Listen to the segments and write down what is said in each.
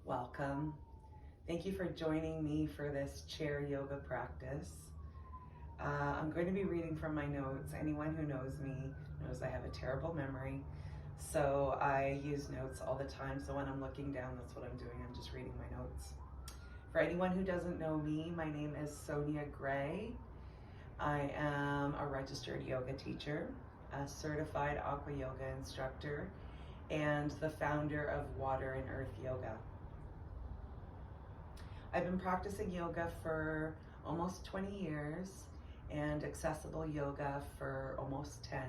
Welcome. Thank you for joining me for this chair yoga practice. I'm going to be reading from my notes. Anyone who knows me knows I have a terrible memory, so I use notes all the time. So when I'm looking down, that's what I'm doing. I'm just reading my notes. For anyone who doesn't know me, my name is Sonia Gray. I am a registered yoga teacher, a certified aqua yoga instructor, and the founder of Water and Earth Yoga. I've been practicing yoga for almost 20 years and accessible yoga for almost 10.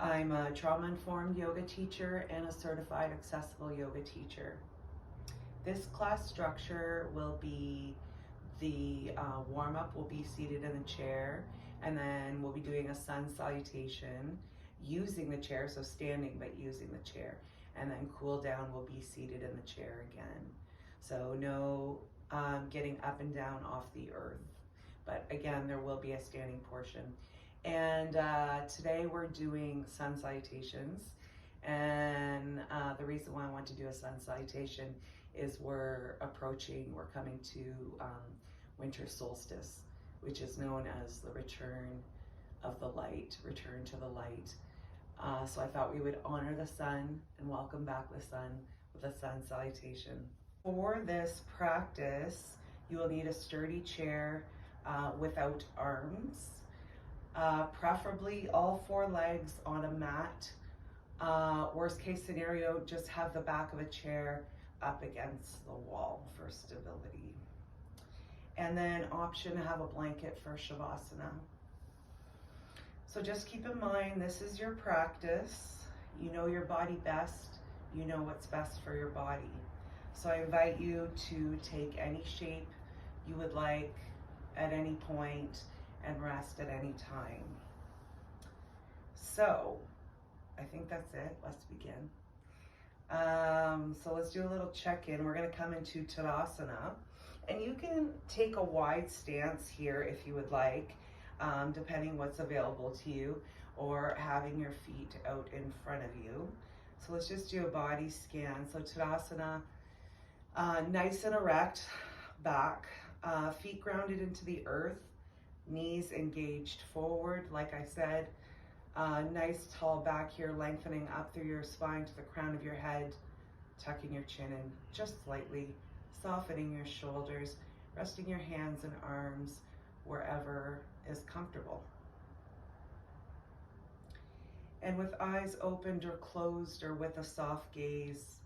I'm a trauma-informed yoga teacher and a certified accessible yoga teacher. This class structure will be the warm-up will be seated in the chair, and then we'll be doing a sun salutation using the chair, so standing but using the chair, and then cool down will be seated in the chair again. So no getting up and down off the earth, but again there will be a standing portion. And today we're doing sun salutations, and the reason why I want to do a sun salutation is we're coming to winter solstice, which is known as the return of the light, return to the light. So I thought we would honor the sun and welcome back the sun with a sun salutation. For this practice, you will need a sturdy chair without arms, preferably all four legs on a mat. Worst case scenario, just have the back of a chair up against the wall for stability. And then option to have a blanket for Savasana. So just keep in mind, this is your practice. You know your body best. You know what's best for your body. So I invite you to take any shape you would like at any point and rest at any time. So I think that's it. Let's begin. So let's do a little check-in. We're going to come into Tadasana, and you can take a wide stance here if you would like, depending what's available to you, or having your feet out in front of you. So let's just do a body scan. So Tadasana, nice and erect back, feet grounded into the earth, knees engaged forward, like I said. Nice tall back here, lengthening up through your spine to the crown of your head, tucking your chin in just slightly, softening your shoulders, resting your hands and arms wherever is comfortable. And with eyes opened or closed or with a soft gaze,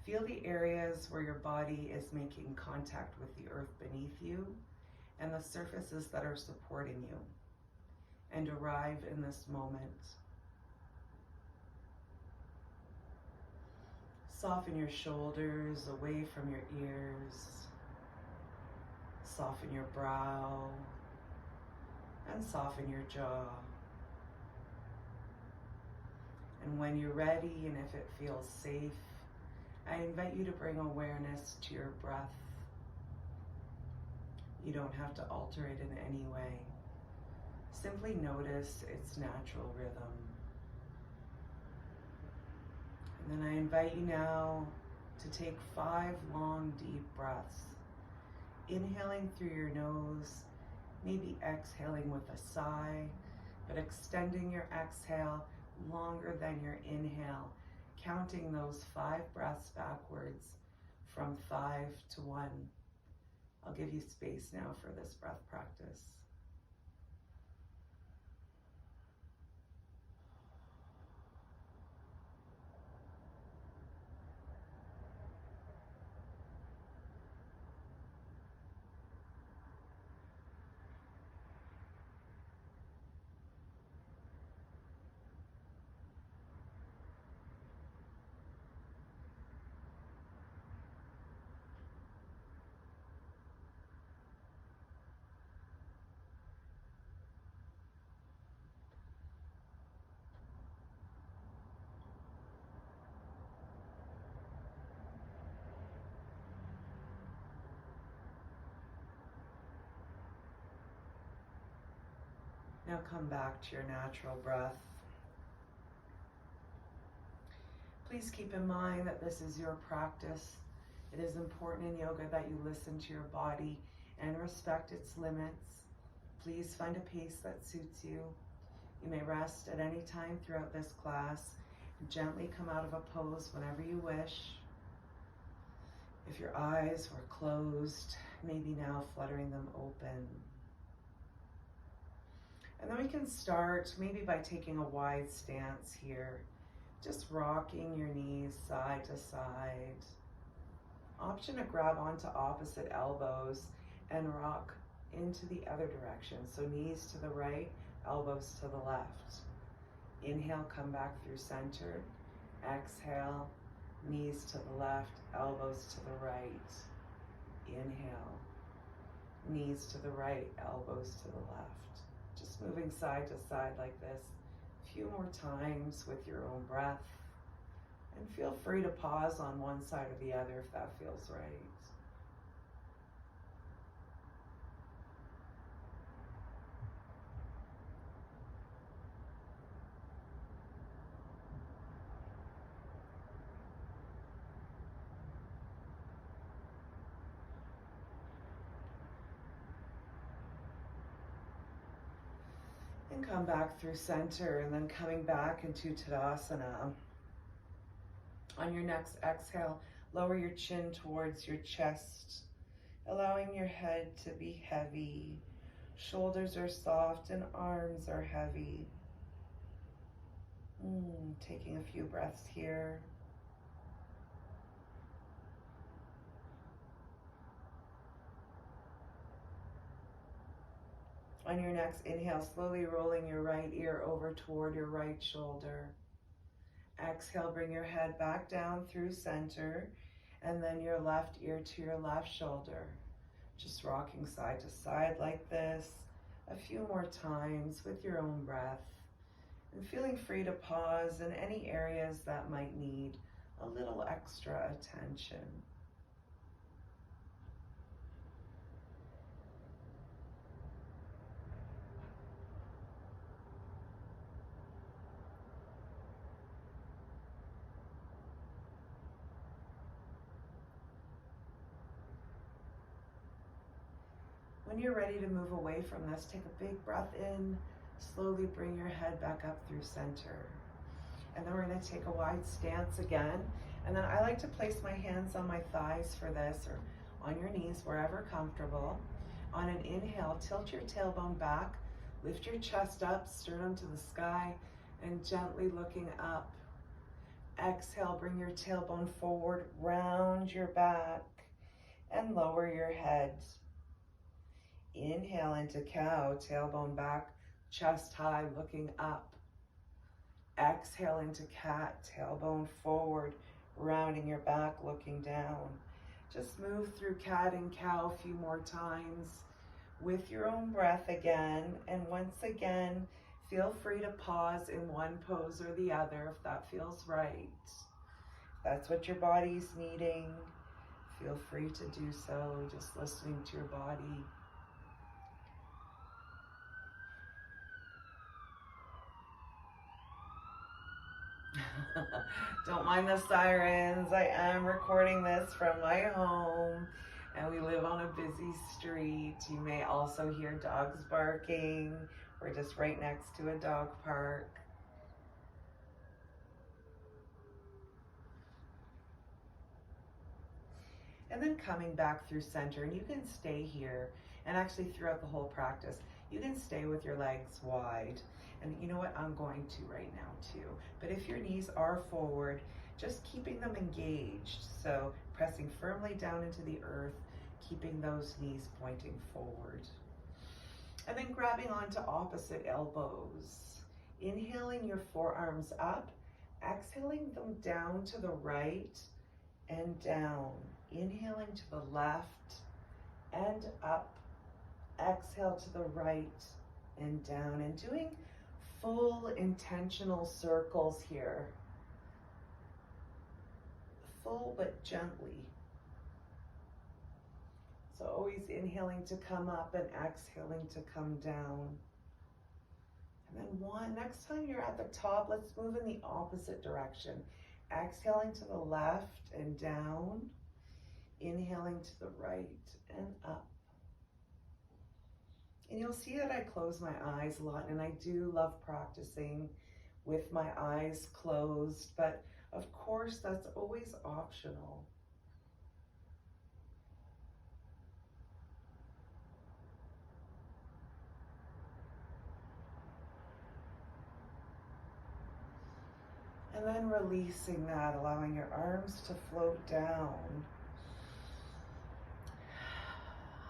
feel the areas where your body is making contact with the earth beneath you and the surfaces that are supporting you, and arrive in this moment. Soften your shoulders away from your ears. Soften your brow and soften your jaw. And when you're ready and if it feels safe, I invite you to bring awareness to your breath. You don't have to alter it in any way. Simply notice its natural rhythm. And then I invite you now to take 5 long, deep breaths. Inhaling through your nose, maybe exhaling with a sigh, but extending your exhale longer than your inhale, counting those 5 breaths backwards from 5 to 1. I'll give you space now for this breath practice. Now come back to your natural breath. Please keep in mind that this is your practice. It is important in yoga that you listen to your body and respect its limits. Please find a pace that suits you. You may rest at any time throughout this class. Gently come out of a pose whenever you wish. If your eyes were closed, maybe now fluttering them open. And then we can start maybe by taking a wide stance here, just rocking your knees side to side. Option to grab onto opposite elbows and rock into the other direction. So knees to the right, elbows to the left. Inhale, come back through center. Exhale, knees to the left, elbows to the right. Inhale, knees to the right, elbows to the left. Just moving side to side like this a few more times with your own breath. And feel free to pause on one side or the other if that feels right. And come back through center and then coming back into Tadasana. On your next exhale, lower your chin towards your chest, allowing your head to be heavy. Shoulders are soft and arms are heavy. Taking a few breaths here. On your next inhale, slowly rolling your right ear over toward your right shoulder. Exhale, bring your head back down through center, and then your left ear to your left shoulder. Just rocking side to side like this a few more times with your own breath. And feeling free to pause in any areas that might need a little extra attention. When you're ready to move away from this, take a big breath in, slowly bring your head back up through center. And then we're going to take a wide stance again. And then I like to place my hands on my thighs for this, or on your knees, wherever comfortable. On an inhale, tilt your tailbone back, lift your chest up, sternum to the sky, and gently looking up. Exhale, bring your tailbone forward, round your back, and lower your head. Inhale into cow, tailbone back, chest high, looking up. Exhale into cat, tailbone forward, rounding your back, looking down. Just move through cat and cow a few more times with your own breath again. And once again, feel free to pause in one pose or the other if that feels right. If that's what your body's needing, feel free to do so, just listening to your body. Don't mind the sirens. I am recording this from my home and we live on a busy street. You may also hear dogs barking. We're just right next to a dog park. And then coming back through center, and you can stay here, and actually throughout the whole practice, you can stay with your legs wide. And you know what, I'm going to right now too. But if your knees are forward, just keeping them engaged. So pressing firmly down into the earth, keeping those knees pointing forward. And then grabbing onto opposite elbows. Inhaling your forearms up, exhaling them down to the right and down. Inhaling to the left and up. Exhale to the right and down, and doing full intentional circles here. Full but gently. So always inhaling to come up and exhaling to come down. And then next time you're at the top, let's move in the opposite direction. Exhaling to the left and down. Inhaling to the right and up. And you'll see that I close my eyes a lot, and I do love practicing with my eyes closed, but of course that's always optional. And then releasing that, allowing your arms to float down.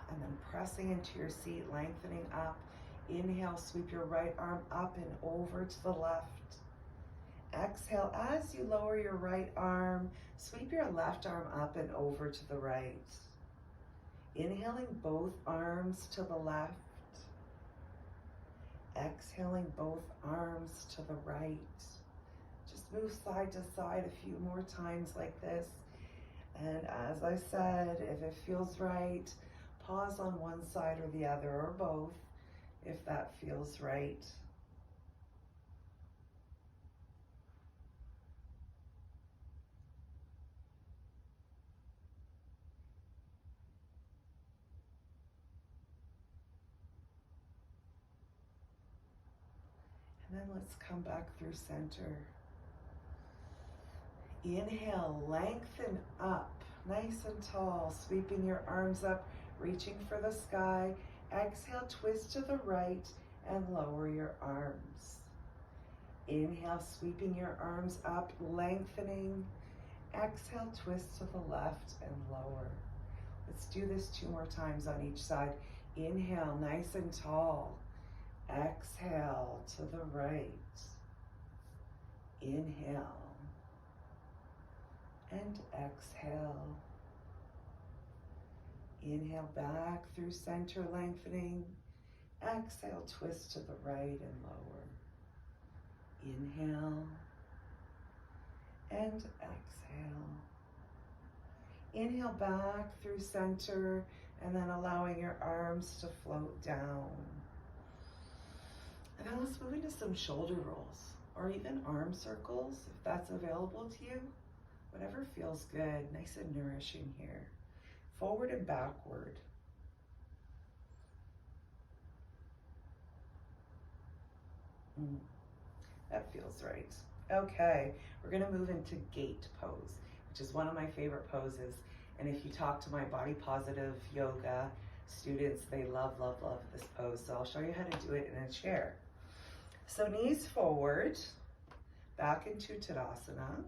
And then pressing into your seat, lengthening up. Inhale, sweep your right arm up and over to the left. Exhale, as you lower your right arm, sweep your left arm up and over to the right. Inhaling both arms to the left. Exhaling both arms to the right. Just move side to side a few more times like this. And as I said, if it feels right, pause on one side or the other, or both, if that feels right. And then let's come back through center. Inhale, lengthen up, nice and tall, sweeping your arms up, reaching for the sky. Exhale, twist to the right and lower your arms. Inhale, sweeping your arms up, lengthening. Exhale, twist to the left and lower. Let's do this 2 more times on each side. Inhale, nice and tall. Exhale to the right. Inhale and exhale. Inhale back through center, lengthening. Exhale, twist to the right and lower. Inhale and exhale. Inhale back through center, and then allowing your arms to float down. And then let's move into some shoulder rolls, or even arm circles, if that's available to you. Whatever feels good, nice and nourishing here. Forward and backward. That feels right. Okay, we're gonna move into gate pose, which is one of my favorite poses. And if you talk to my body positive yoga students, they love, love, love this pose. So I'll show you how to do it in a chair. So knees forward, back into Tadasana.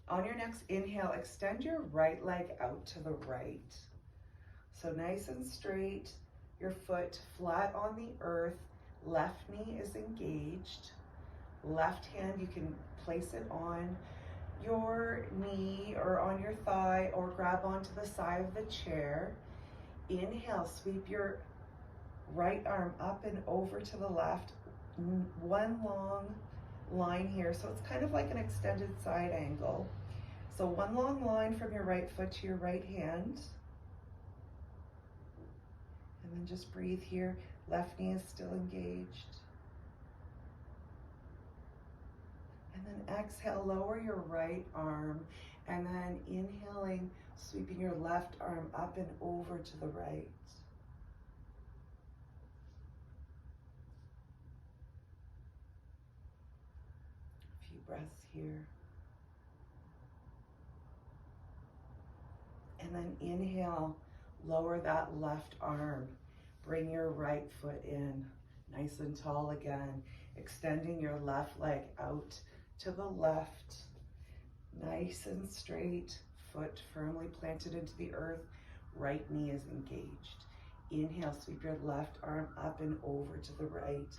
On your next inhale, extend your right leg out to the right. So nice and straight, your foot flat on the earth, left knee is engaged. Left hand, you can place it on your knee or on your thigh, or grab onto the side of the chair. Inhale, sweep your right arm up and over to the left. One long line here, so it's kind of like an extended side angle. So one long line from your right foot to your right hand. And then just breathe here. Left knee is still engaged. And then exhale, lower your right arm. And then inhaling, sweeping your left arm up and over to the right. A few breaths here. And then inhale, lower that left arm. Bring your right foot in, nice and tall again. Extending your left leg out to the left, nice and straight. Foot firmly planted into the earth. Right knee is engaged. Inhale, sweep your left arm up and over to the right.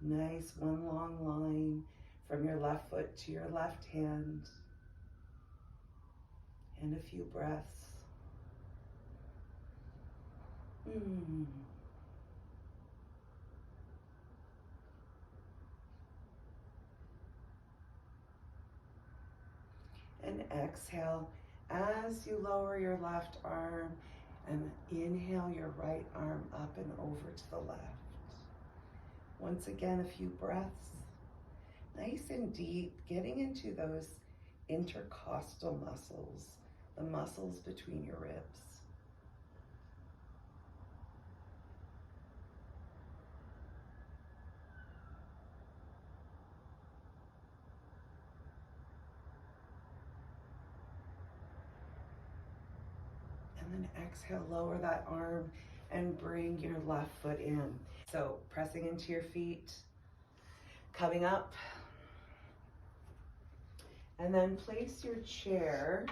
Nice, one long line from your left foot to your left hand. And a few breaths. And exhale as you lower your left arm, and inhale your right arm up and over to the left. Once again, a few breaths. Nice and deep, getting into those intercostal muscles, the muscles between your ribs. And then exhale, lower that arm and bring your left foot in. So pressing into your feet, coming up. And then place your chair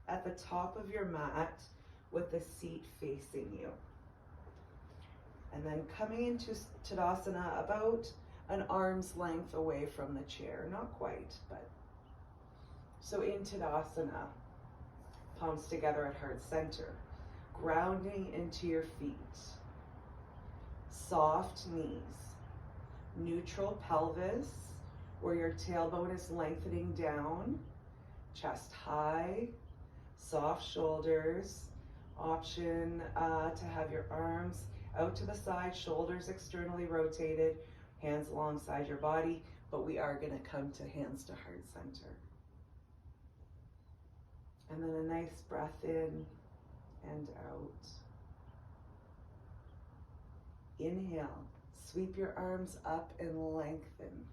at the top of your mat with the seat facing you. And then coming into Tadasana about an arm's length away from the chair. Not quite, but. So in Tadasana, palms together at heart center. Grounding into your feet. Soft knees. Neutral pelvis, where your tailbone is lengthening down. Chest high. Soft shoulders. Option to have your arms out to the side, shoulders externally rotated, hands alongside your body, but we are going to come to hands to heart center. And then a nice breath in and out. Inhale, sweep your arms up and lengthen.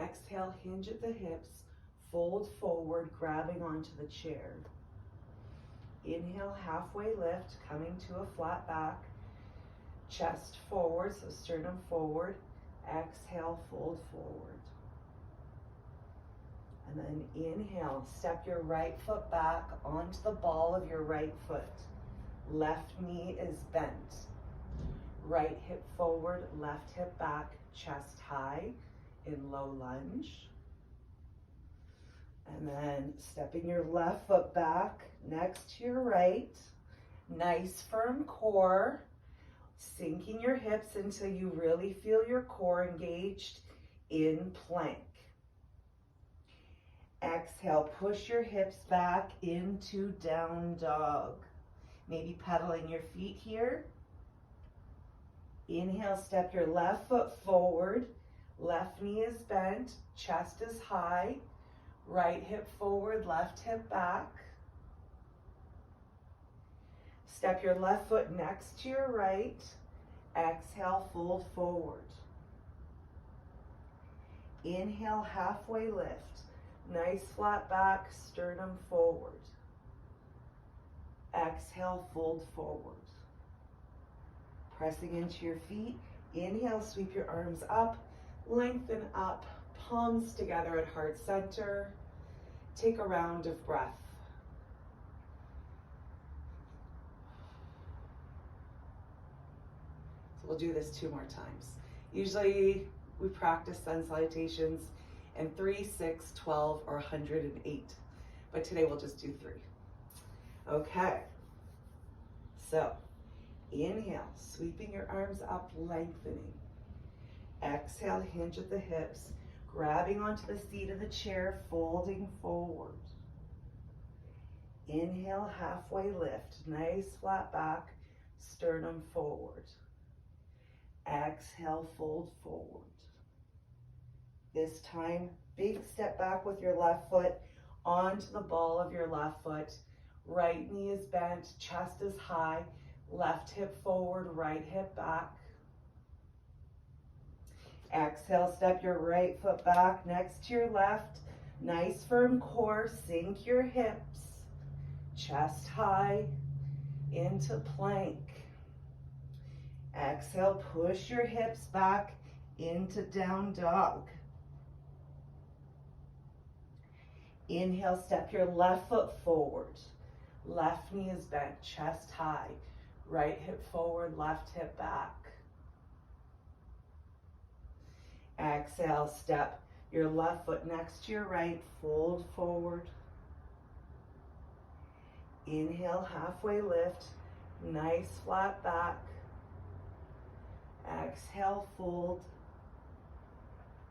Exhale, hinge at the hips, fold forward, grabbing onto the chair. Inhale, halfway lift, coming to a flat back. Chest forward, so sternum forward. Exhale, fold forward. And then inhale, step your right foot back onto the ball of your right foot. Left knee is bent. Right hip forward, left hip back, chest high in low lunge. And then stepping your left foot back next to your right. Nice firm core. Sinking your hips until you really feel your core engaged in plank. Exhale, push your hips back into down dog. Maybe pedaling your feet here. Inhale, step your left foot forward. Left knee is bent, chest is high. Right hip forward, left hip back. Step your left foot next to your right. Exhale, fold forward. Inhale, halfway lift. Nice flat back, sternum forward. Exhale, fold forward. Pressing into your feet. Inhale, sweep your arms up, lengthen up, palms together at heart center. Take a round of breath. So we'll do this 2 more times. Usually we practice sun salutations in 3, 6, 12, or 108. But today we'll just do 3. Okay. So inhale, sweeping your arms up, lengthening. Exhale, hinge at the hips, grabbing onto the seat of the chair, folding forward. Inhale, halfway lift, nice flat back, sternum forward. Exhale, fold forward. This time, big step back with your left foot onto the ball of your left foot. Right knee is bent, chest is high, left hip forward, right hip back. Exhale, step your right foot back next to your left. Nice firm core, sink your hips. Chest high into plank. Exhale, push your hips back into down dog. Inhale, step your left foot forward. Left knee is bent, chest high. Right hip forward, left hip back. Exhale, step your left foot next to your right, fold forward. Inhale, halfway lift, nice flat back. Exhale, fold.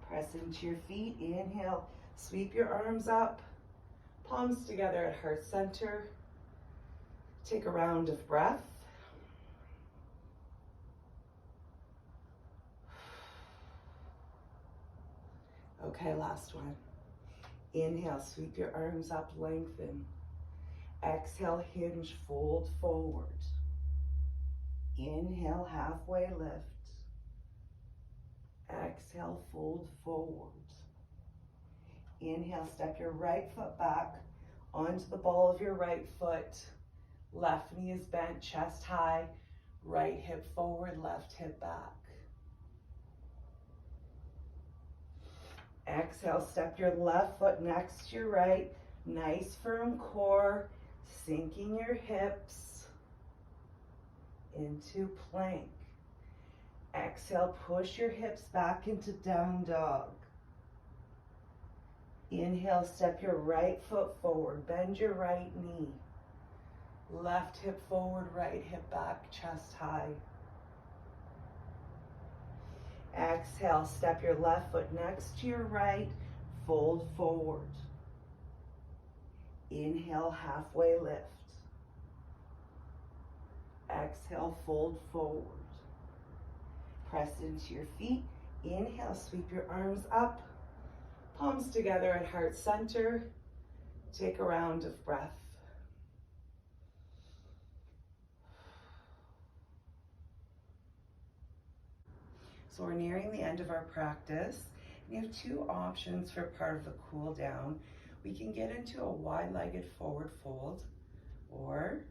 Press into your feet, inhale, sweep your arms up, palms together at heart center. Take a round of breath. Okay, last one. Inhale, sweep your arms up, lengthen. Exhale, hinge, fold forward. Inhale, halfway lift. Exhale, fold forward. Inhale, step your right foot back onto the ball of your right foot. Left knee is bent, chest high. Right hip forward, left hip back. Exhale, step your left foot next to your right. Nice firm core, sinking your hips into plank. Exhale, push your hips back into down dog. Inhale, step your right foot forward, bend your right knee. Left hip forward, right hip back, chest high. Exhale, step your left foot next to your right, fold forward. Inhale, halfway lift. Exhale, fold forward. Press into your feet. Inhale, sweep your arms up. Palms together at heart center. Take a round of breath. So we're nearing the end of our practice. We have two options for part of the cool down. We can get into a wide-legged forward fold, or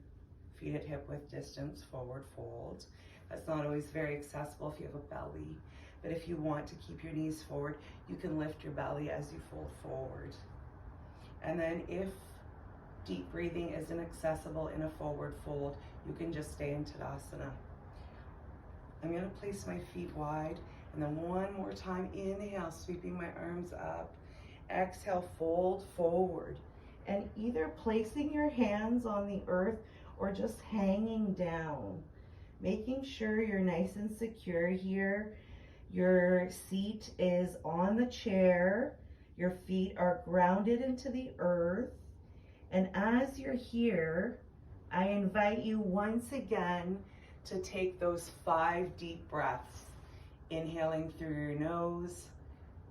feet at hip width distance forward fold. That's not always very accessible if you have a belly, but if you want to keep your knees forward, you can lift your belly as you fold forward. And then if deep breathing isn't accessible in a forward fold, you can just stay in Tadasana. I'm going to place my feet wide, and then one more time, inhale, sweeping my arms up. Exhale, fold forward. And either placing your hands on the earth or just hanging down. Making sure you're nice and secure here. Your seat is on the chair. Your feet are grounded into the earth. And as you're here, I invite you once again to take those 5 deep breaths, inhaling through your nose,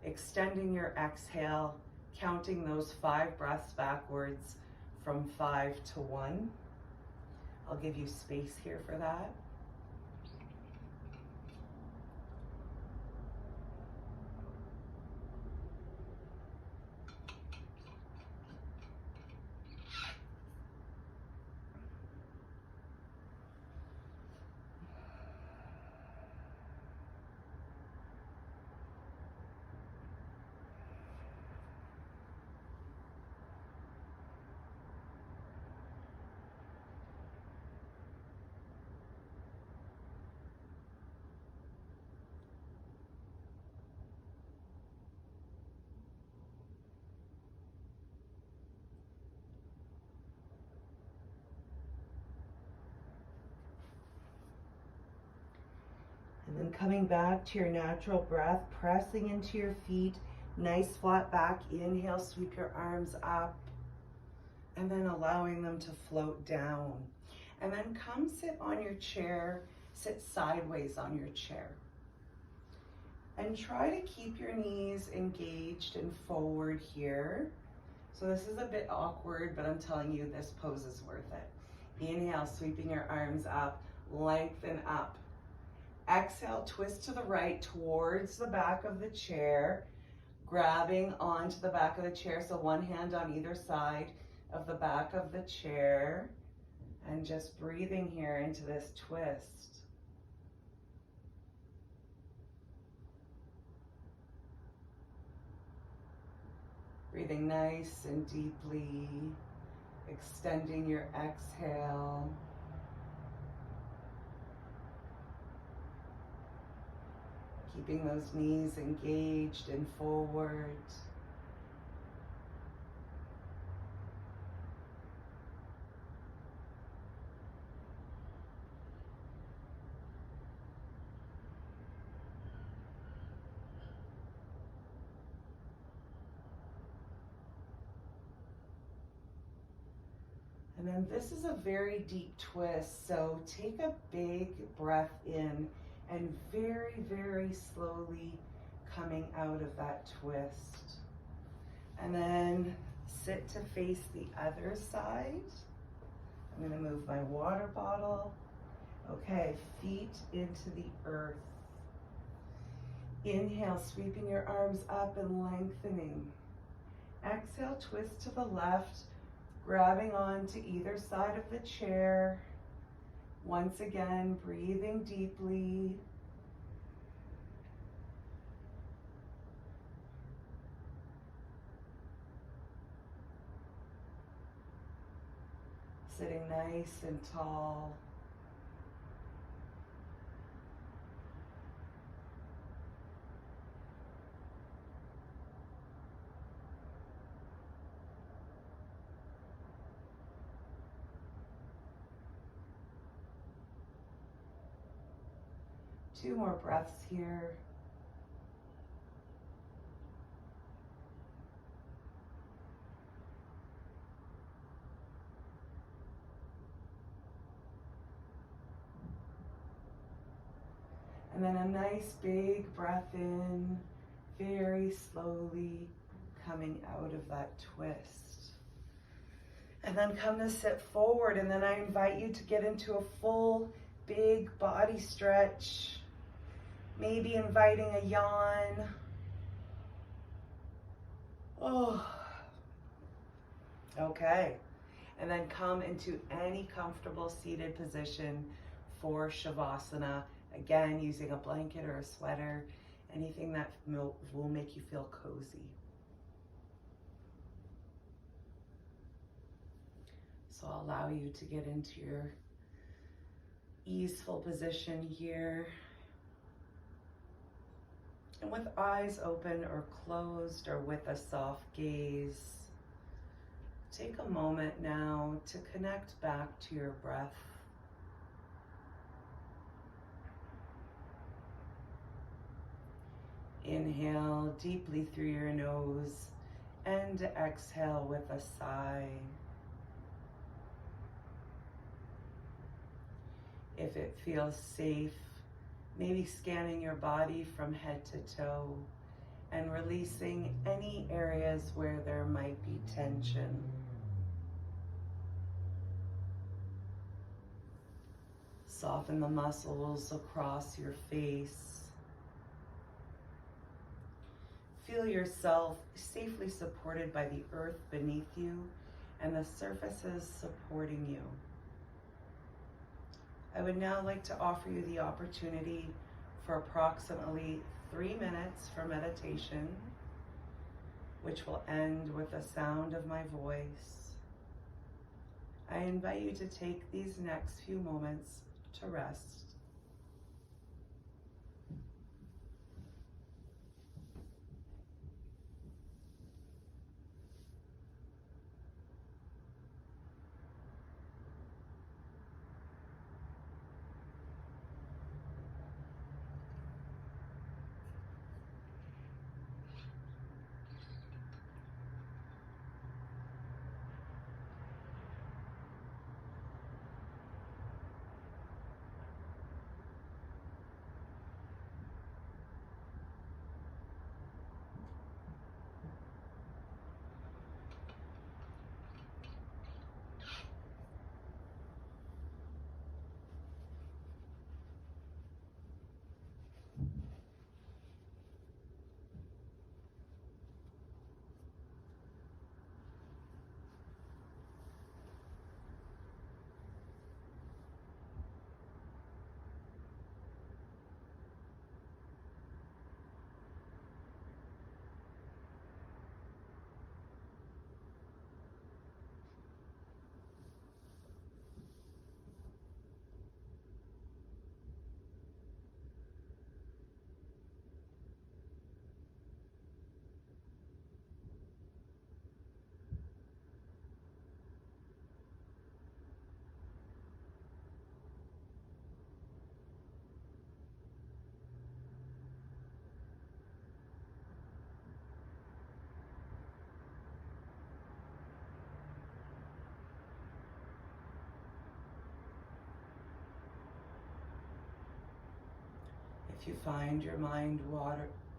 extending your exhale, counting those 5 breaths backwards from 5 to 1. I'll give you space here for that. And then coming back to your natural breath, pressing into your feet, nice flat back. Inhale, sweep your arms up, and then allowing them to float down. And then come sit on your chair, sit sideways on your chair. And try to keep your knees engaged and forward here. So this is a bit awkward, but I'm telling you, this pose is worth it. Inhale, sweeping your arms up, lengthen up. Exhale, twist to the right towards the back of the chair, grabbing onto the back of the chair, so one hand on either side of the back of the chair, and just breathing here into this twist. Breathing nice and deeply, extending your exhale. Keeping those knees engaged and forward. And then this is a very deep twist, so take a big breath in and very, very slowly coming out of that twist. And then sit to face the other side. I'm going to move my water bottle. Okay, feet into the earth. Inhale, sweeping your arms up and lengthening. Exhale, twist to the left, grabbing on to either side of the chair. Once again, breathing deeply. Sitting nice and tall. Two more breaths here. And then a nice big breath in, very slowly coming out of that twist. And then come to sit forward, and then I invite you to get into a full big body stretch. Maybe inviting a yawn. Oh. Okay. And then come into any comfortable seated position for Savasana. Again, using a blanket or a sweater, anything that will make you feel cozy. So I'll allow you to get into your easeful position here. And with eyes open or closed or with a soft gaze, take a moment now to connect back to your breath. Inhale deeply through your nose and exhale with a sigh. If it feels safe, maybe scanning your body from head to toe and releasing any areas where there might be tension. Soften the muscles across your face. Feel yourself safely supported by the earth beneath you and the surfaces supporting you. I would now like to offer you the opportunity for approximately 3 minutes for meditation, which will end with the sound of my voice. I invite you to take these next few moments to rest. If you find your mind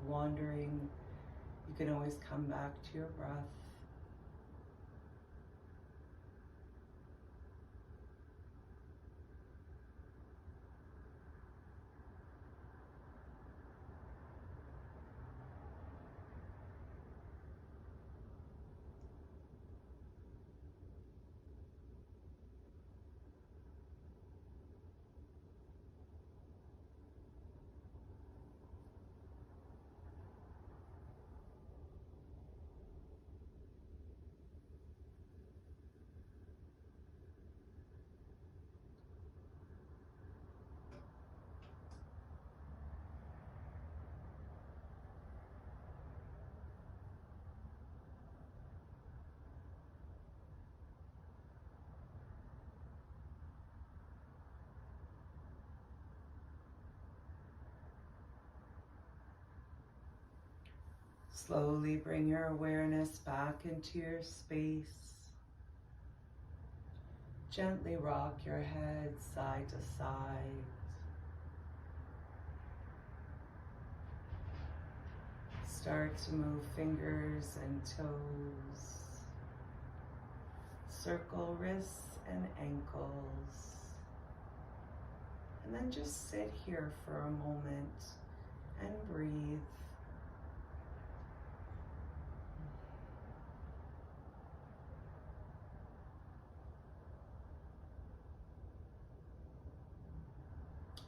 wandering, you can always come back to your breath. Slowly bring your awareness back into your space. Gently rock your head side to side. Start to move fingers and toes. Circle wrists and ankles. And then just sit here for a moment and breathe.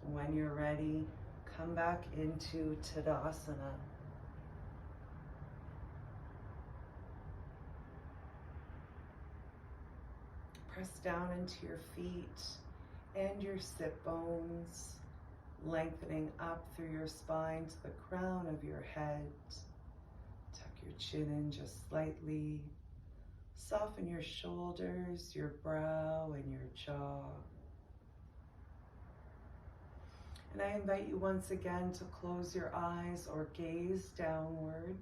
When you're ready, come back into Tadasana. Press down into your feet and your sit bones, lengthening up through your spine to the crown of your head. Tuck your chin in just slightly. Soften your shoulders, your brow, and your jaw. And I invite you once again to close your eyes or gaze downward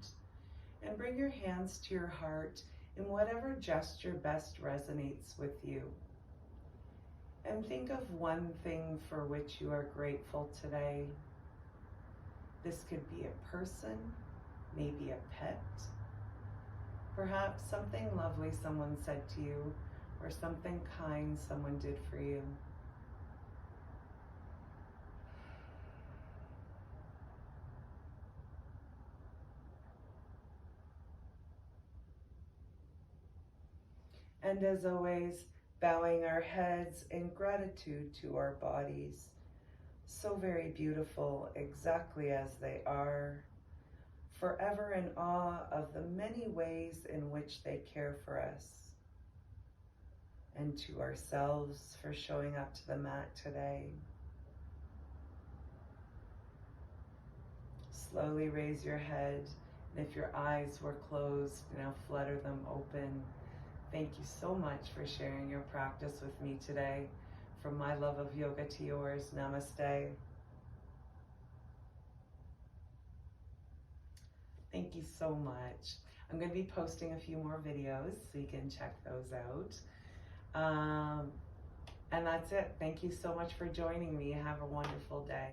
and bring your hands to your heart in whatever gesture best resonates with you. And think of one thing for which you are grateful today. This could be a person, maybe a pet, perhaps something lovely someone said to you, or something kind someone did for you. And as always, bowing our heads in gratitude to our bodies, so very beautiful exactly as they are, forever in awe of the many ways in which they care for us, and to ourselves for showing up to the mat today. Slowly raise your head, and if your eyes were closed, now flutter them open. Thank you so much for sharing your practice with me today. From my love of yoga to yours, namaste. Thank you so much. I'm going to be posting a few more videos, so you can check those out. And that's it. Thank you so much for joining me. Have a wonderful day.